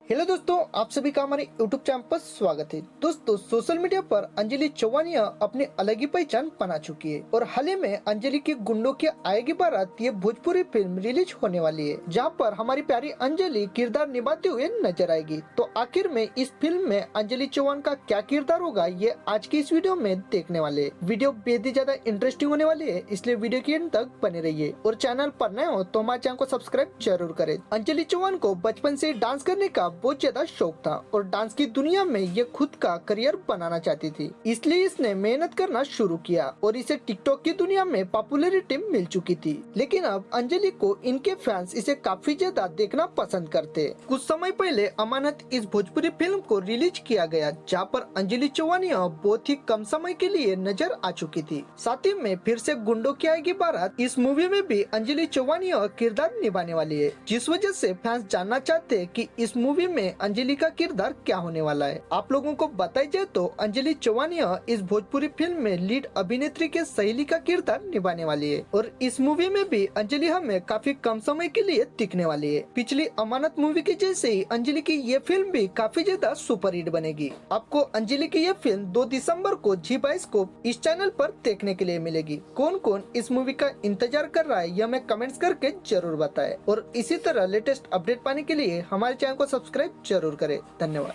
Hello दोस्तों, आप सभी का हमारे यूट्यूब चैनल पर स्वागत है। दोस्तों, सोशल मीडिया पर अंजलि चौवानिया अपनी अलग ही पहचान बना चुकी है और हाल ही में अंजलि की गुंडों की आएगी बारात ये भोजपुरी फिल्म रिलीज होने वाली है, जहां पर हमारी प्यारी अंजलि किरदार निभाते हुए नजर आएगी। तो आखिर में इस फिल्म में अंजलि चौहान का क्या किरदार होगा, ये आज की इस वीडियो में देखने वाले। वीडियो बेहद ही ज्यादा इंटरेस्टिंग होने वाली है, इसलिए वीडियो के अंत तक बने रहिए और चैनल पर नए हो तो हमारे चैनल को सब्सक्राइब जरूर करें। अंजलि चौहान को बचपन से डांस करने का बहुत ज्यादा शौक था और डांस की दुनिया में ये खुद का करियर बनाना चाहती थी, इसलिए इसने मेहनत करना शुरू किया और इसे टिकटॉक की दुनिया में पॉपुलैरिटी मिल चुकी थी। लेकिन अब अंजलि को इनके फैंस इसे काफी ज्यादा देखना पसंद करते। कुछ समय पहले अमानत इस भोजपुरी फिल्म को रिलीज किया गया, जहाँ पर अंजलि चौहानिया बहुत ही कम समय के लिए नजर आ चुकी थी। साथ ही में फिर से गुंडों की आएगी बारात इस मूवी में भी अंजलि चौहानिया किरदार निभाने वाली है, जिस वजह से फैंस जानना चाहते हैं कि इस मूवी में अंजलि का किरदार क्या होने वाला है। आप लोगों को बताई जाए तो अंजलि चौहानिया इस भोजपुरी फिल्म में लीड अभिनेत्री के सहेली का किरदार निभाने वाली है और इस मूवी में भी अंजलि हमें काफी कम समय के लिए दिखने वाली है। पिछली अमानत मूवी के जैसे ही अंजलि की ये फिल्म भी काफी ज्यादा सुपरहिट बनेगी। आपको अंजलि की ये फिल्म 2 दिसंबर को ZEE को इस चैनल पर देखने के लिए मिलेगी। कौन कौन इस मूवी का इंतजार कर रहा है, यह हमें कमेंट्स करके जरूर बताएं और इसी तरह लेटेस्ट अपडेट पाने के लिए हमारे चैनल को सब्सक्राइब जरूर करें। धन्यवाद।